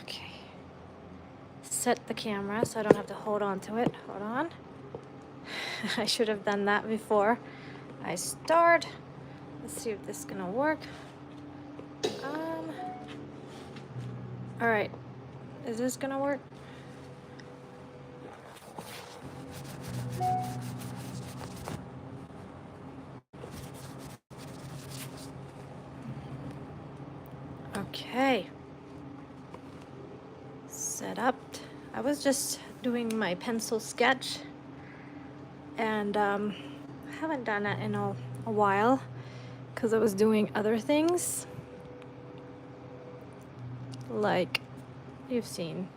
Okay. Set the camera so I don't have to hold on to it. Hold on. I should have done that before I start. Let's see if this is gonna work. All right, is this gonna work? Okay. Set up. I was just doing my pencil sketch, and I haven't done it in a while because I was doing other things, like you've seen.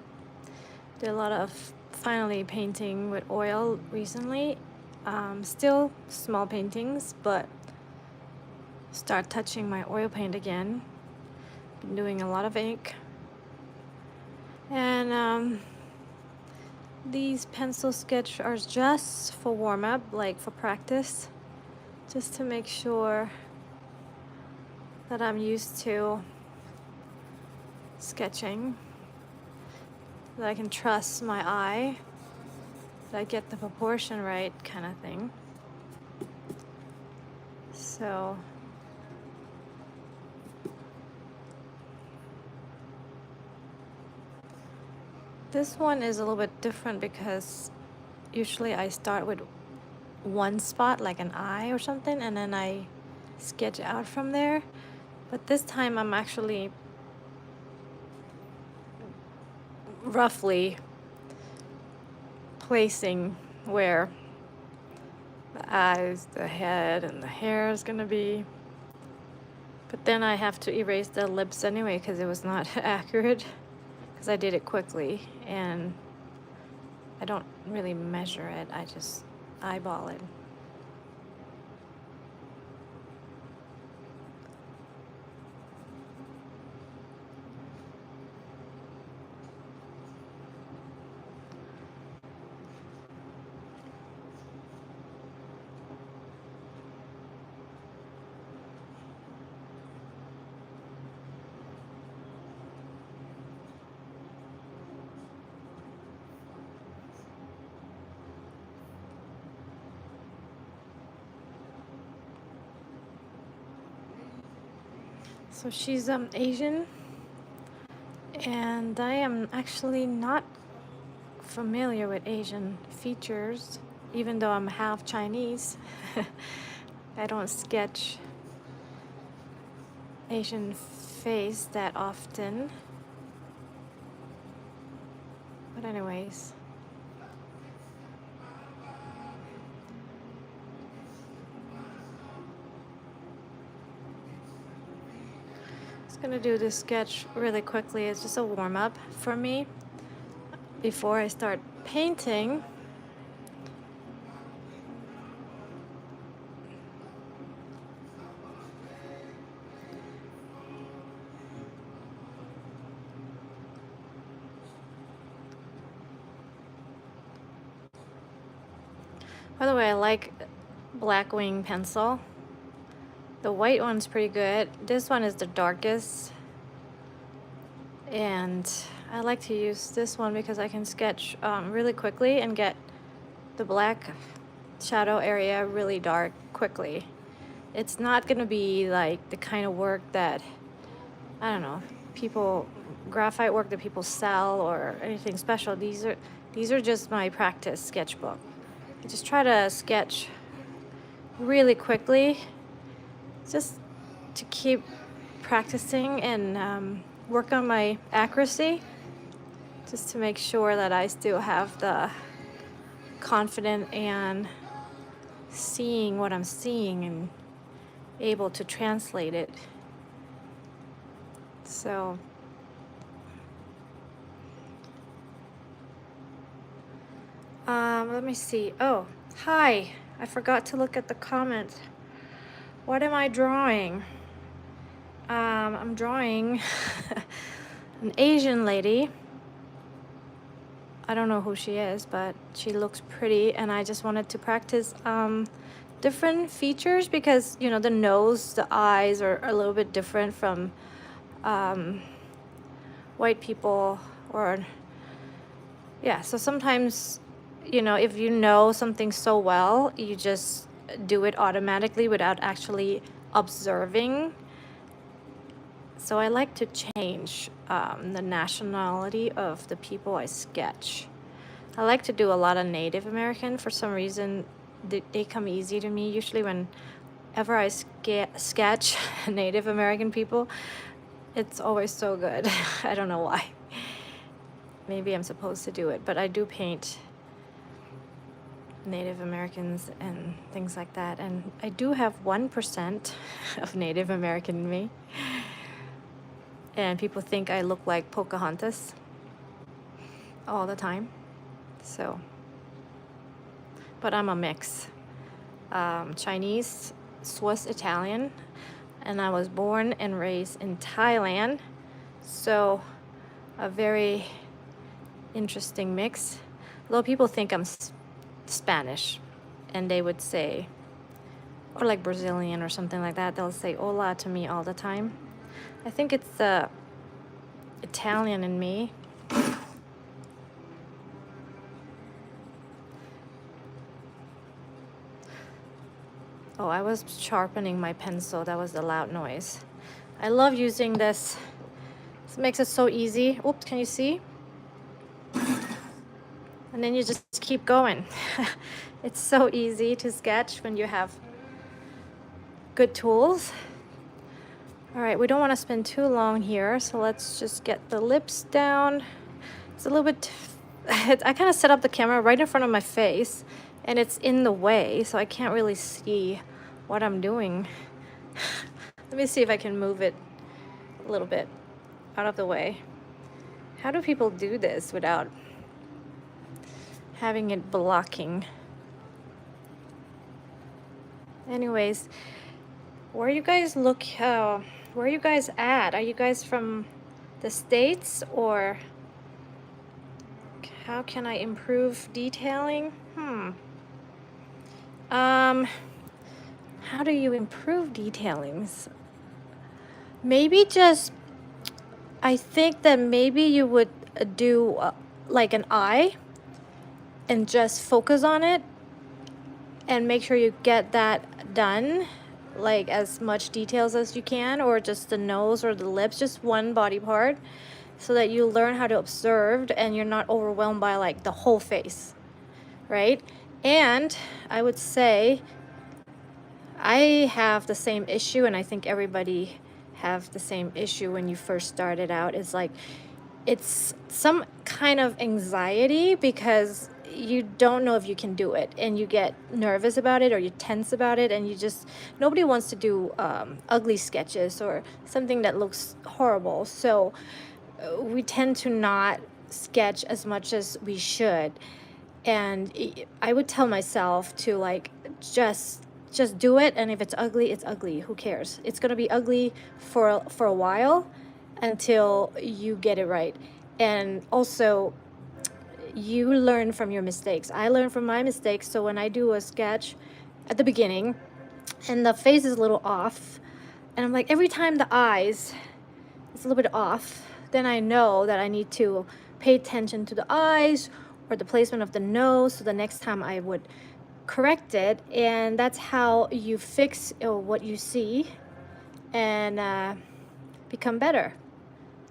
Did a lot of finally painting with oil recently. Still small paintings, but start touching my oil paint again. Been doing a lot of ink. And these pencil sketch are just for warm-up, like for practice, just to make sure that I'm used to sketching, that I can trust my eye, that I get the proportion right, kind of thing. So this one is a little bit different because usually I start with one spot, like an eye or something, and then I sketch out from there. But this time I'm actually roughly placing where the eyes, the head, and the hair is gonna be. But then I have to erase the lips anyway because it was not accurate, because I did it quickly and I don't really measure it, I just eyeball it. So she's Asian, and I am actually not familiar with Asian features, even though I'm half Chinese. I don't sketch Asian face that often. But anyways. Gonna do this sketch really quickly. It's just a warm-up for me before I start painting. By the way, I like black wing pencil. The white one's pretty good. This one is the darkest, and I like to use this one because I can sketch really quickly and get the black shadow area really dark quickly. It's not gonna be like the kind of work that, I don't know, graphite work that people sell or anything special. These are just my practice sketchbook. I just try to sketch really quickly, just to keep practicing and work on my accuracy, just to make sure that I still have the confidence and seeing what I'm seeing and able to translate it. So let me see. Oh, hi. I forgot to look at the comments. What am I drawing? I'm drawing an Asian lady. I don't know who she is, but she looks pretty, and I just wanted to practice different features because, you know, the nose, the eyes are a little bit different from white people, or yeah, so sometimes, you know, if you know something so well, you just do it automatically without actually observing. So I like to change the nationality of the people I sketch. I like to do a lot of Native American. For some reason, they come easy to me. Usually whenever I sketch Native American people, it's always so good. I don't know why. Maybe I'm supposed to do it, but I do paint Native Americans and things like that. And I do have 1% of Native American in me. And people think I look like Pocahontas all the time. So, but I'm a mix. Chinese, Swiss, Italian, and I was born and raised in Thailand. So, a very interesting mix. A lot of people think I'm Spanish, and they would say, or like Brazilian or something like that. They'll say hola to me all the time. I think it's the Italian in me. Oh, I was sharpening my pencil. That was the loud noise. I love using this. This makes it so easy. Oops, can you see? And then you just keep going. It's so easy to sketch when you have good tools. All right, we don't want to spend too long here, so let's just get the lips down. It's a little bit, I kind of set up the camera right in front of my face, and it's in the way, so I can't really see what I'm doing. Let me see if I can move it a little bit out of the way. How do people do this without having it blocking? Anyways, where you guys where are you guys at? Are you guys from the States, or how can I improve detailing? How do you improve detailings? Maybe just, I think that maybe you would do like an eye and just focus on it and make sure you get that done, like as much details as you can, or just the nose or the lips, just one body part, so that you learn how to observe and you're not overwhelmed by like the whole face, right? And I would say I have the same issue, and I think everybody have the same issue when you first started out. It's like it's some kind of anxiety because you don't know if you can do it, and you get nervous about it, or you tense about it, and you just, nobody wants to do ugly sketches or something that looks horrible. So we tend to not sketch as much as we should. And I would tell myself to like just do it, and if it's ugly, it's ugly. Who cares? It's gonna be ugly for a while until you get it right. And also, you learn from your mistakes. I learn from my mistakes. So when I do a sketch at the beginning and the face is a little off, and I'm like, every time the eyes is a little bit off, then I know that I need to pay attention to the eyes or the placement of the nose, so the next time I would correct it. And that's how you fix what you see and become better.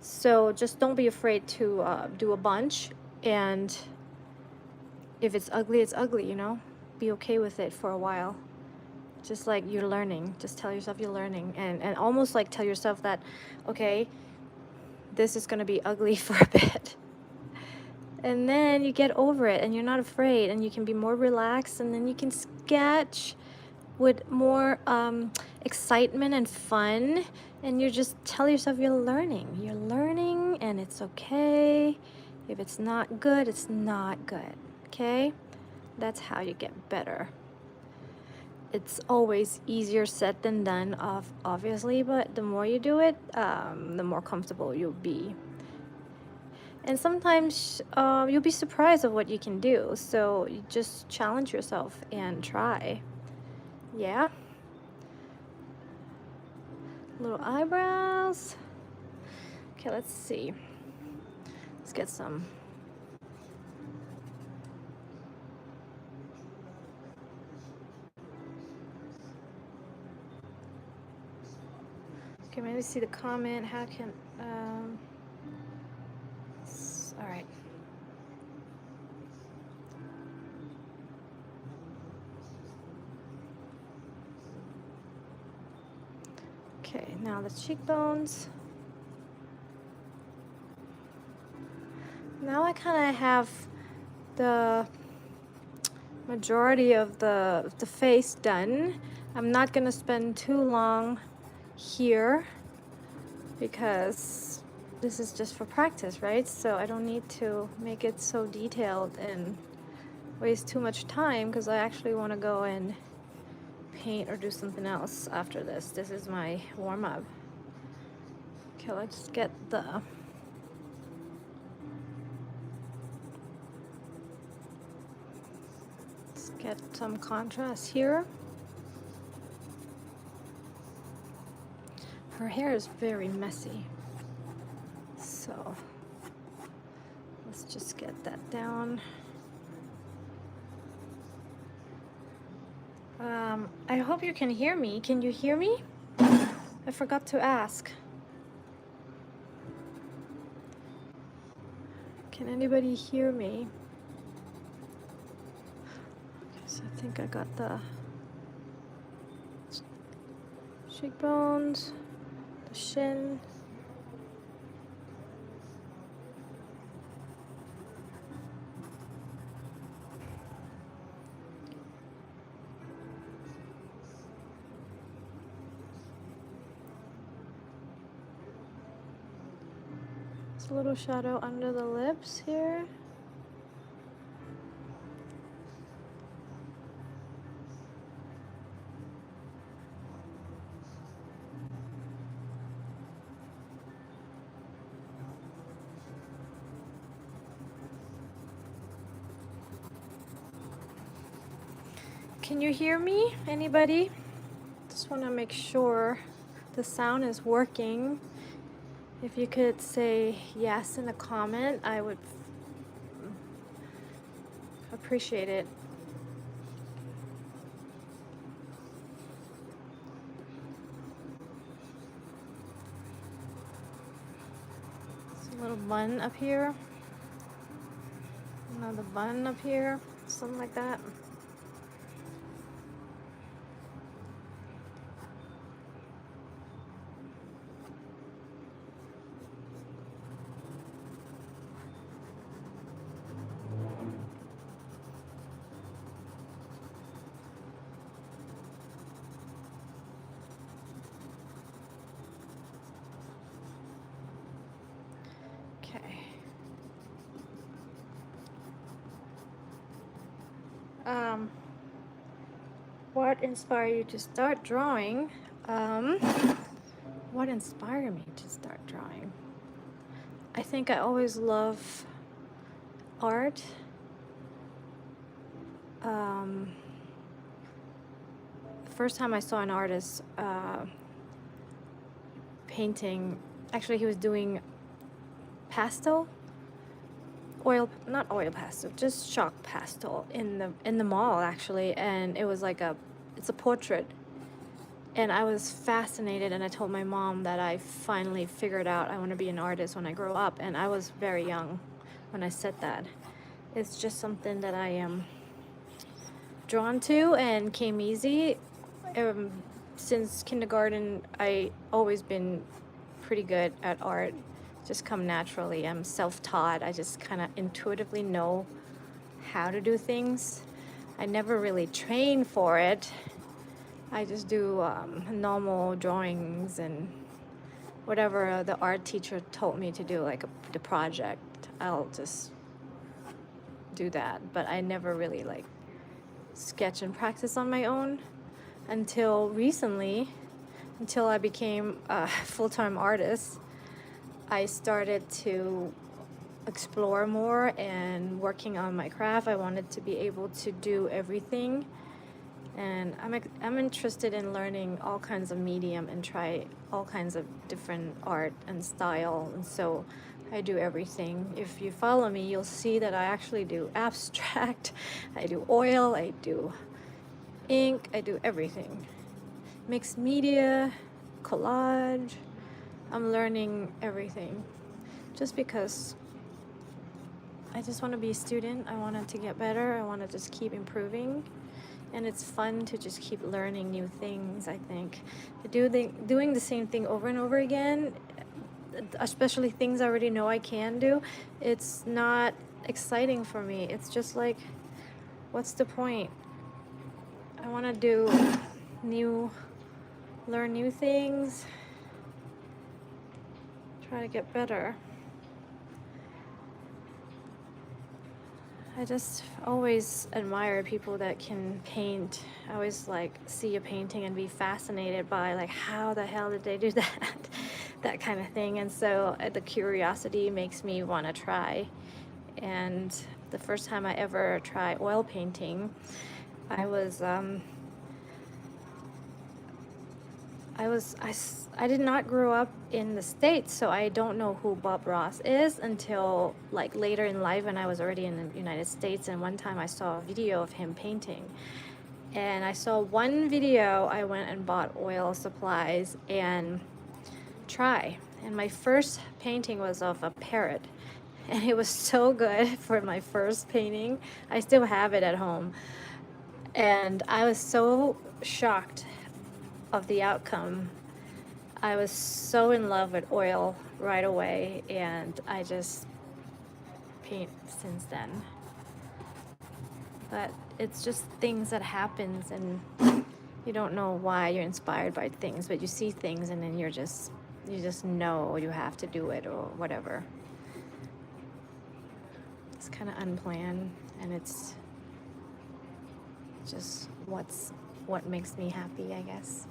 So just don't be afraid to do a bunch, and if it's ugly, it's ugly, you know? Be okay with it for a while. Just like you're learning. Just tell yourself you're learning, and almost like tell yourself that, okay, this is gonna be ugly for a bit. And then you get over it, and you're not afraid, and you can be more relaxed, and then you can sketch with more excitement and fun, and you just tell yourself you're learning, and it's okay. If it's not good, it's not good, okay? That's how you get better. It's always easier said than done, obviously, but the more you do it, the more comfortable you'll be. And sometimes you'll be surprised of what you can do. So you just challenge yourself and try. Yeah. Little eyebrows. Okay, let's see. Let's get some. Okay, maybe see the comment. How can, all right. Okay, now the cheekbones. Now I kind of have the majority of the face done. I'm not gonna spend too long here because this is just for practice, right? So I don't need to make it so detailed and waste too much time because I actually want to go and paint or do something else after this. This is my warm-up. Okay, let's get the get some contrast here. Her hair is very messy, so let's just get that down. I hope you can hear me. Can you hear me? I forgot to ask. Can anybody hear me? Okay, so I think I got the cheekbones, the shin. A little shadow under the lips here. Can you hear me? Anybody? Just want to make sure the sound is working. If you could say yes in a comment, I would appreciate it. It's a little bun up here. Another bun up here. Something like that. What inspired you to start drawing? What inspired me to start drawing? I think I always love art. The first time I saw an artist painting, actually he was doing pastel, not oil pastel, just chalk pastel in the mall actually, and it was like it's a portrait, and I was fascinated, and I told my mom that I finally figured out I want to be an artist when I grow up, and I was very young when I said that. It's just something that I am drawn to and came easy. Since kindergarten, I always been pretty good at art, just come naturally. I'm self-taught. I just kind of intuitively know how to do things. I never really train for it. I just do normal drawings and whatever the art teacher told me to do, like the project, I'll just do that. But I never really like sketch and practice on my own until recently, until I became a full-time artist. I started to explore more and working on my craft. I wanted to be able to do everything, and I'm interested in learning all kinds of medium and try all kinds of different art and style. And so I do everything. If you follow me, you'll see that I actually do abstract, I do oil, I do ink, I do everything. Mixed media, collage. I'm learning everything just because I just want to be a student. I wanted to get better. I want to just keep improving. And it's fun to just keep learning new things, I think. Doing the same thing over and over again, especially things I already know I can do, it's not exciting for me. It's just like, what's the point? I want to learn new things, try to get better. I just always admire people that can paint. I always like see a painting and be fascinated by like, how the hell did they do that? That kind of thing. And so the curiosity makes me want to try. And the first time I ever tried oil painting, I did not grow up in the States, so I don't know who Bob Ross is until like later in life when I was already in the United States. And one time I saw a video of him painting. And I saw one video, I went and bought oil supplies and try. And my first painting was of a parrot. And it was so good for my first painting. I still have it at home. And I was so shocked of the outcome. I was so in love with oil right away, and I just paint since then. But it's just things that happens, and you don't know why you're inspired by things, but you see things and then you just know you have to do it or whatever. It's kind of unplanned, and it's just what makes me happy, I guess.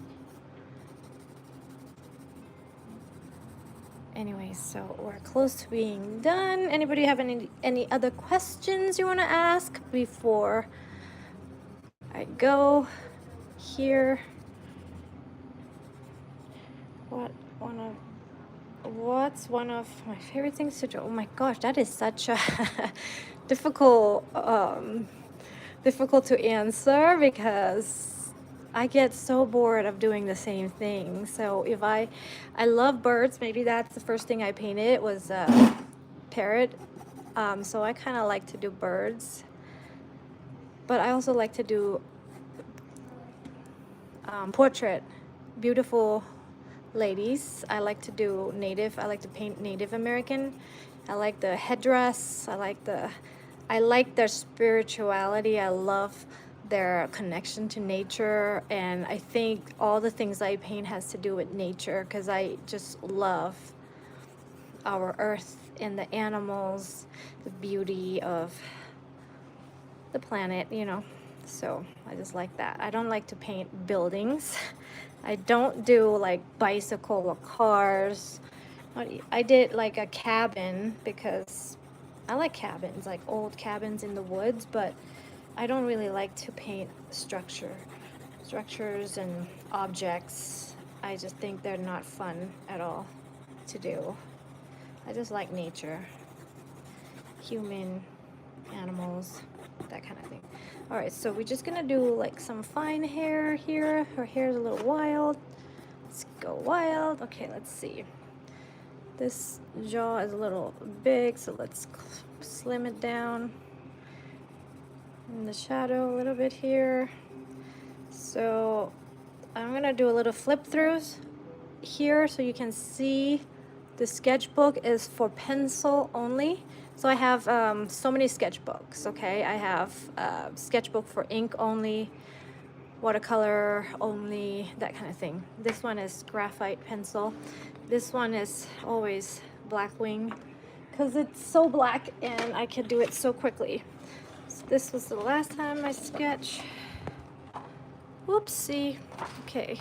Anyway, so we're close to being done. Anybody have any other questions you want to ask before I go here? What's one of my favorite things to do? Oh my gosh, that is such a difficult to answer, because I get so bored of doing the same thing. So if I love birds, maybe that's the first thing I painted was a parrot. So I kind of like to do birds, but I also like to do portrait, beautiful ladies. I like to do I like to paint Native American. I like the headdress. I like their spirituality. I love their connection to nature, and I think all the things I paint has to do with nature, because I just love our earth and the animals, the beauty of the planet, so I just like that. I don't like to paint buildings. I don't do like bicycle or cars. I did like a cabin, because I like cabins, like old cabins in the woods, but I don't really like to paint structures and objects. I just think they're not fun at all to do. I just like nature, human, animals, that kind of thing. All right, so we're just gonna do like some fine hair here. Her hair's a little wild. Let's go wild. Okay, let's see. This jaw is a little big, so let's slim it down. In the shadow a little bit here. So I'm gonna do a little flip throughs here so you can see the sketchbook is for pencil only. So I have so many sketchbooks, okay? I have sketchbook for ink only, watercolor only, that kind of thing. This one is graphite pencil. This one is always black wing, because it's so black and I can do it so quickly. So this was the last time I sketched. Whoopsie. Okay.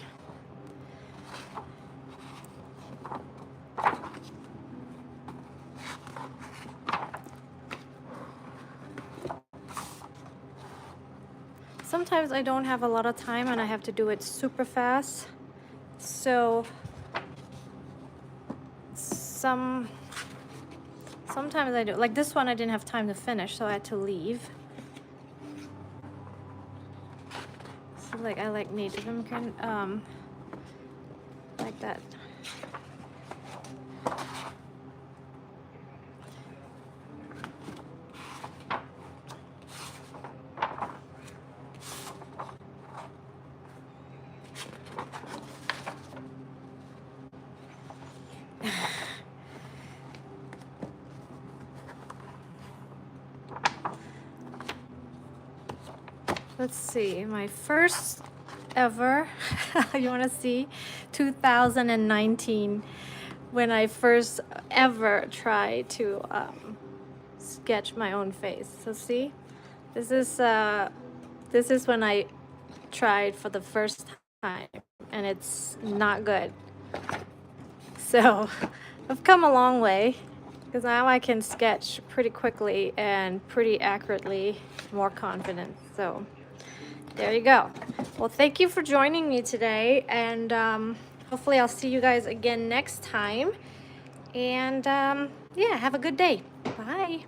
Sometimes I don't have a lot of time and I have to do it super fast. So sometimes I do. Like this one I didn't have time to finish, so I had to leave. So like I like Native American, like that. Let's see, my first ever, you want to see, 2019, when I first ever tried to sketch my own face. So see, this is when I tried for the first time, and it's not good. So I've come a long way, because now I can sketch pretty quickly and pretty accurately, more confident. So there you go. Well, thank you for joining me today, and hopefully I'll see you guys again next time. And yeah, have a good day. Bye.